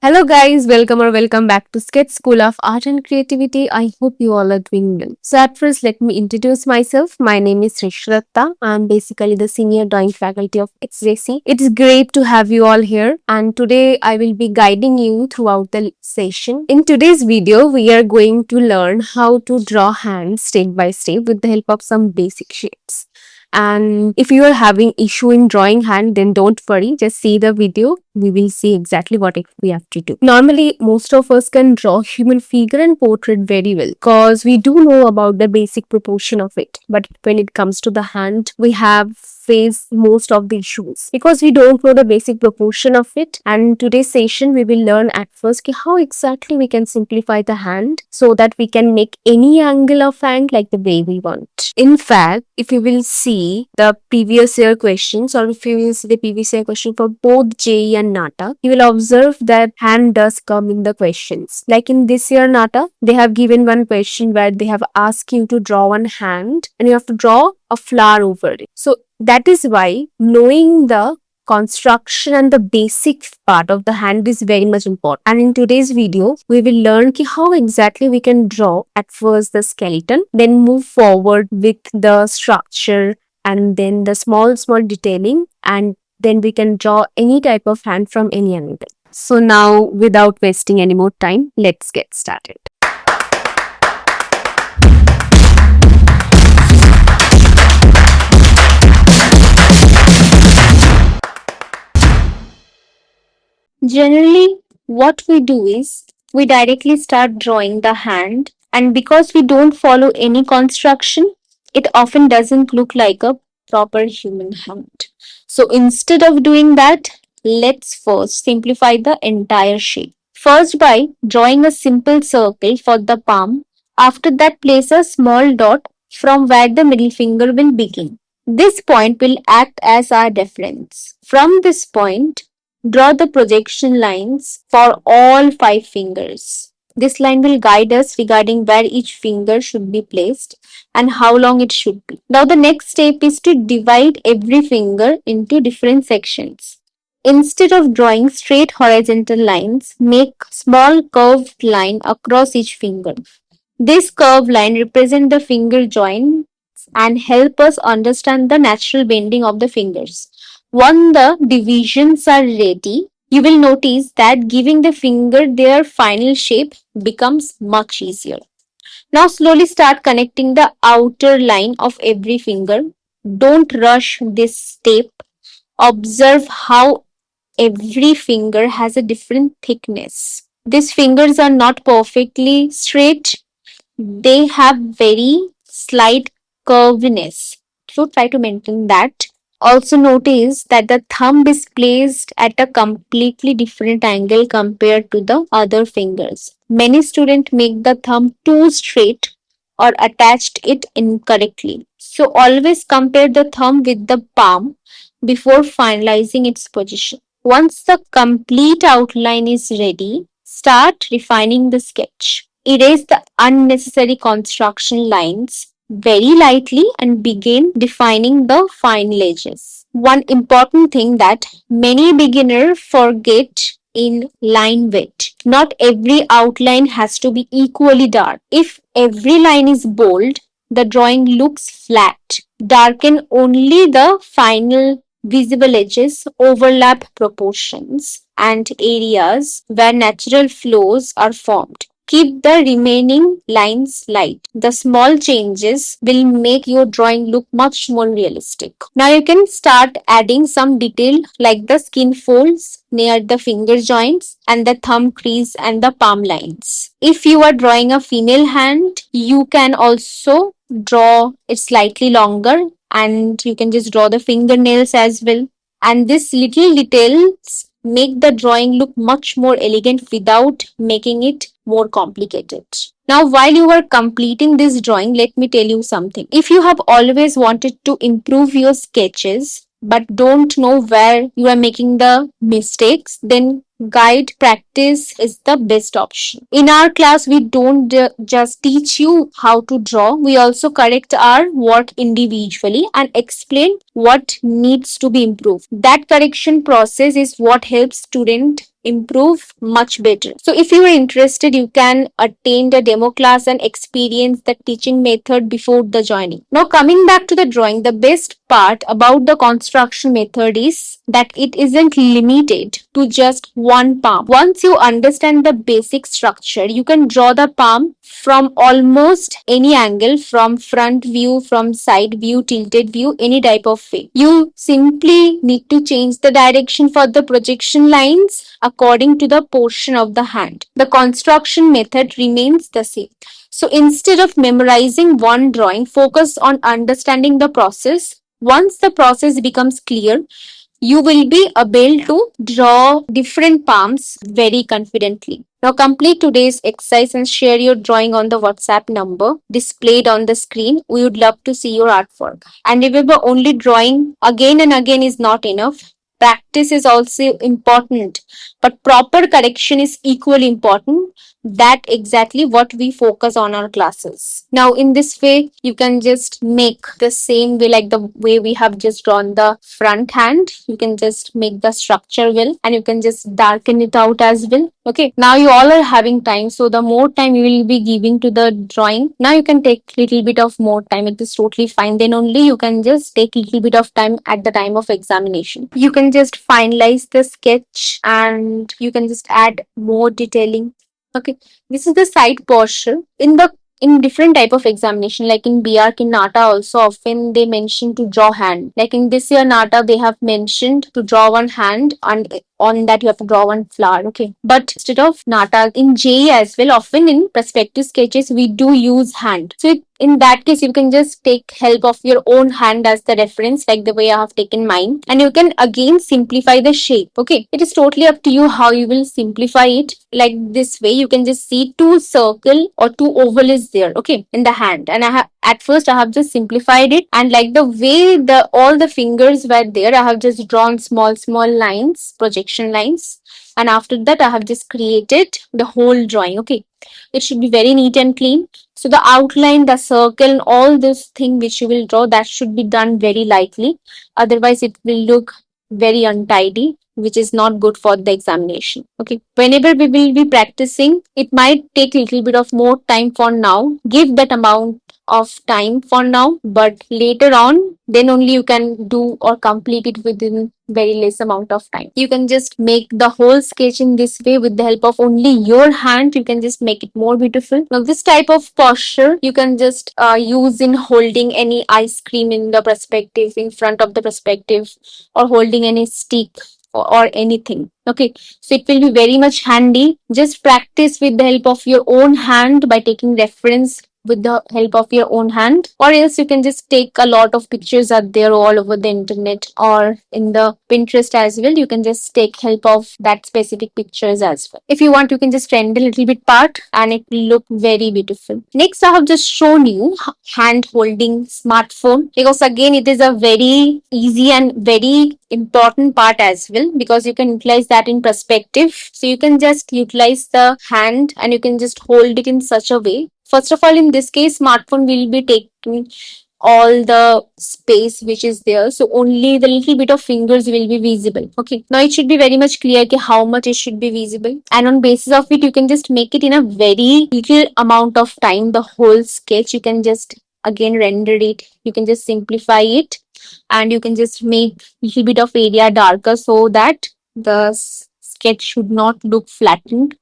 Hello guys, welcome back to Sketch School of Art and Creativity. I hope you all are doing well. So at first let me introduce myself. My name is Shrishratta. I'm basically the senior drawing faculty of SSAC. It's great to have you all here and today I will be guiding you throughout the session. In today's video, we are going to learn how to draw hands step by step with the help of some basic shapes. And if you are having issue in drawing hand, then don't worry, just see the video. We will see exactly what we have to do. Normally, most of us can draw human figure and portrait very well because we do know about the basic proportion of it. But when it comes to the hand, we have faced most of the issues because we don't know the basic proportion of it. And in today's session, we will learn at first how exactly we can simplify the hand so that we can make any angle of hand like the way we want. In fact, if you will see the previous year questions or if you will see the previous year question for both JEE and NATA, you will observe that hand does come in the questions. Like in this year NATA, they have given one question where they have asked you to draw one hand and you have to draw a flower over it. So that is why knowing the construction and the basic part of the hand is very much important. And in today's video, we will learn how exactly we can draw at first the skeleton, then move forward with the structure and then the small detailing, and then we can draw any type of hand from any angle. So now, without wasting any more time, let's get started. Generally, what we do is we directly start drawing the hand, and because we don't follow any construction, it often doesn't look like a proper human hand. So instead of doing that, let's first simplify the entire shape. First, by drawing a simple circle for the palm, after that, place a small dot from where the middle finger will begin. This point will act as our reference. From this point, draw the projection lines for all 5 fingers. This line will guide us regarding where each finger should be placed and how long it should be. Now the next step is to divide every finger into different sections. Instead of drawing straight horizontal lines, make small curved line across each finger. This curved line represents the finger joints and help us understand the natural bending of the fingers. Once the divisions are ready, you will notice that giving the finger their final shape becomes much easier. Now slowly start connecting the outer line of every finger. Don't rush this step. Observe how every finger has a different thickness. These fingers are not perfectly straight. They have very slight curviness. So try to maintain that. Also notice that the thumb is placed at a completely different angle compared to the other fingers. Many students make the thumb too straight or attached it incorrectly. So always compare the thumb with the palm before finalizing its position. Once the complete outline is ready, start refining the sketch. Erase the unnecessary construction lines very lightly and begin defining the final edges. One important thing that many beginners forget in line width. Not every outline has to be equally dark. If every line is bold, the drawing looks flat. Darken only the final visible edges, overlap proportions, and areas where natural flows are formed. Keep the remaining lines light. The small changes will make your drawing look much more realistic. Now you can start adding some detail like the skin folds near the finger joints and the thumb crease and the palm lines. If you are drawing a female hand, you can also draw it slightly longer and you can just draw the fingernails as well. And these little details make the drawing look much more elegant without making it more complicated. Now, while you are completing this drawing, let me tell you something. If you have always wanted to improve your sketches but don't know where you are making the mistakes, then guide practice is the best option. In our class, we don't just teach you how to draw, we also correct our work individually and explain what needs to be improved. That correction process is what helps student improve much better. So if you are interested, you can attend a demo class and experience the teaching method before the joining. Now coming back to the drawing, the best part about the construction method is that it isn't limited to just one palm. Once you understand the basic structure, you can draw the palm from almost any angle, from front view, from side view, tilted view, any type of way. You simply need to change the direction for the projection lines according to the portion of the hand. The construction method remains the same. So instead of memorizing one drawing, focus on understanding the process. Once the process becomes clear, you will be able to draw different palms very confidently. Now complete today's exercise and share your drawing on the WhatsApp number displayed on the screen. We would love to see your artwork. And remember, only drawing again and again is not enough. Practice is also important, but proper correction is equally important. That exactly what we focus on our classes. Now in this way, you can just make the same way, like the way we have just drawn the front hand. You can just make the structure well, and you can just darken it out as well. Okay, now you all are having time, so the more time you will be giving to the drawing, now you can take little bit of more time. It is totally fine. Then only you can just take little bit of time at the time of examination. You can just finalize the sketch and you can just add more detailing. Okay, this is the side posture. In different type of examination, like in B.Arch, in NATA also often they mention to draw hand. Like in this year NATA, they have mentioned to draw one hand, and on that you have to draw one flower. Okay, but instead of NATA, in JEE as well, often in perspective sketches we do use hand. So in that case, you can just take help of your own hand as the reference, like the way I have taken mine, and you can again simplify the shape. Okay, it is totally up to you how you will simplify it. Like this way, you can just see two circle or two oval is there, okay, in the hand, and I have at first I have just simplified it, and like the way the all the fingers were there, I have just drawn small lines, projection lines, and after that I have just created the whole drawing. Okay, it should be very neat and clean. So the outline, the circle, and all this thing which you will draw, that should be done very lightly. Otherwise, it will look very untidy, which is not good for the examination. Okay, whenever we will be practicing, it might take a little bit of more time for now. Give that amount of time for now, but later on, then only you can do or complete it within very less amount of time. You can just make the whole sketch in this way with the help of only your hand. You can just make it more beautiful. Now this type of posture you can just use in holding any ice cream in the perspective, in front of the perspective, or holding any stick or anything. Okay, so it will be very much handy. Just practice with the help of your own hand by taking reference with the help of your own hand, or else you can just take a lot of pictures are there all over the internet or in the Pinterest as well. You can just take help of that specific pictures as well. If you want, you can just trend a little bit part and it will look very beautiful. Next, I have just shown you hand holding smartphone, because again it is a very easy and very important part as well, because you can utilize that in perspective. So you can just utilize the hand and you can just hold it in such a way. First of all, in this case, smartphone will be taking all the space which is there, so only the little bit of fingers will be visible. Okay, now it should be very much clear how much it should be visible, and on basis of it you can just make it in a very little amount of time. The whole sketch you can just again render it, you can just simplify it, and you can just make little bit of area darker so that the sketch should not look flattened,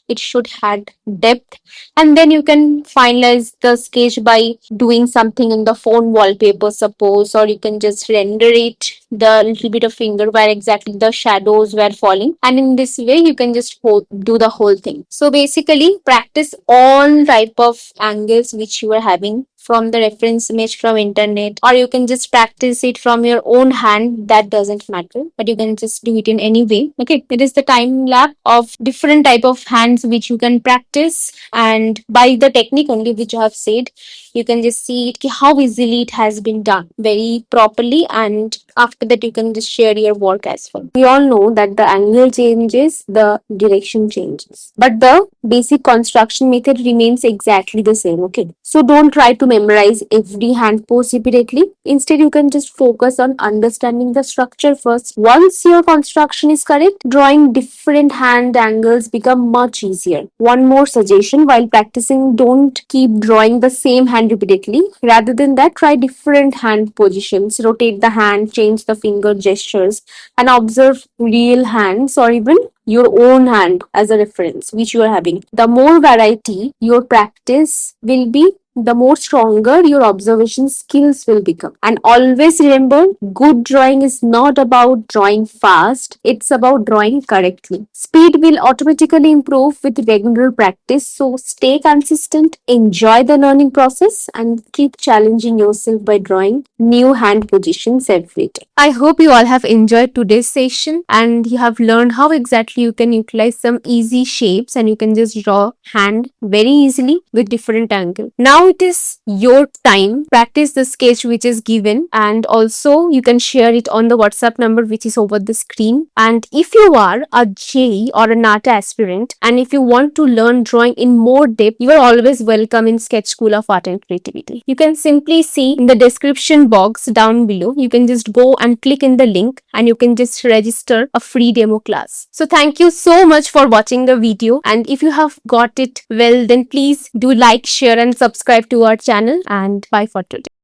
it should have depth. And then you can finalize the sketch by doing something in the phone wallpaper, suppose, or you can just render it the little bit of finger where exactly the shadows were falling, and in this way you can just do the whole thing. So basically practice all type of angles which you are having from the reference image from internet, or you can just practice it from your own hand. That doesn't matter, but you can just do it in any way. Okay, it is the time lapse of different type of hands which you can practice, and by the technique only which I have said, you can just see it how easily it has been done very properly. And after after that you can just share your work as well. We all know that the angle changes, the direction changes, but the basic construction method remains exactly the same. Okay, so don't try to memorize every hand pose repeatedly. Instead, you can just focus on understanding the structure first. Once your construction is correct, drawing different hand angles become much easier. One more suggestion: while practicing, don't keep drawing the same hand repeatedly. Rather than that, try different hand positions, rotate the hand, change the finger gestures, and observe real hands or even your own hand as a reference which you are having. The more variety your practice will be, the more stronger your observation skills will become. And always remember, good drawing is not about drawing fast, it's about drawing correctly. Speed will automatically improve with regular practice, so stay consistent, enjoy the learning process, and keep challenging yourself by drawing new hand positions every day. I hope you all have enjoyed today's session and you have learned how exactly you can utilize some easy shapes and you can just draw hand very easily with different angle. Now it is your time. Practice the sketch which is given, and also you can share it on the WhatsApp number which is over the screen. And if you are a JEE or a NATA aspirant and if you want to learn drawing in more depth, you are always welcome in Sketch School of Art and Creativity. You can simply see in the description box down below. You can just go and click in the link and you can just register a free demo class. So thank you so much for watching the video, and if you have got it well, then please do like, share and subscribe to our channel, and bye for today.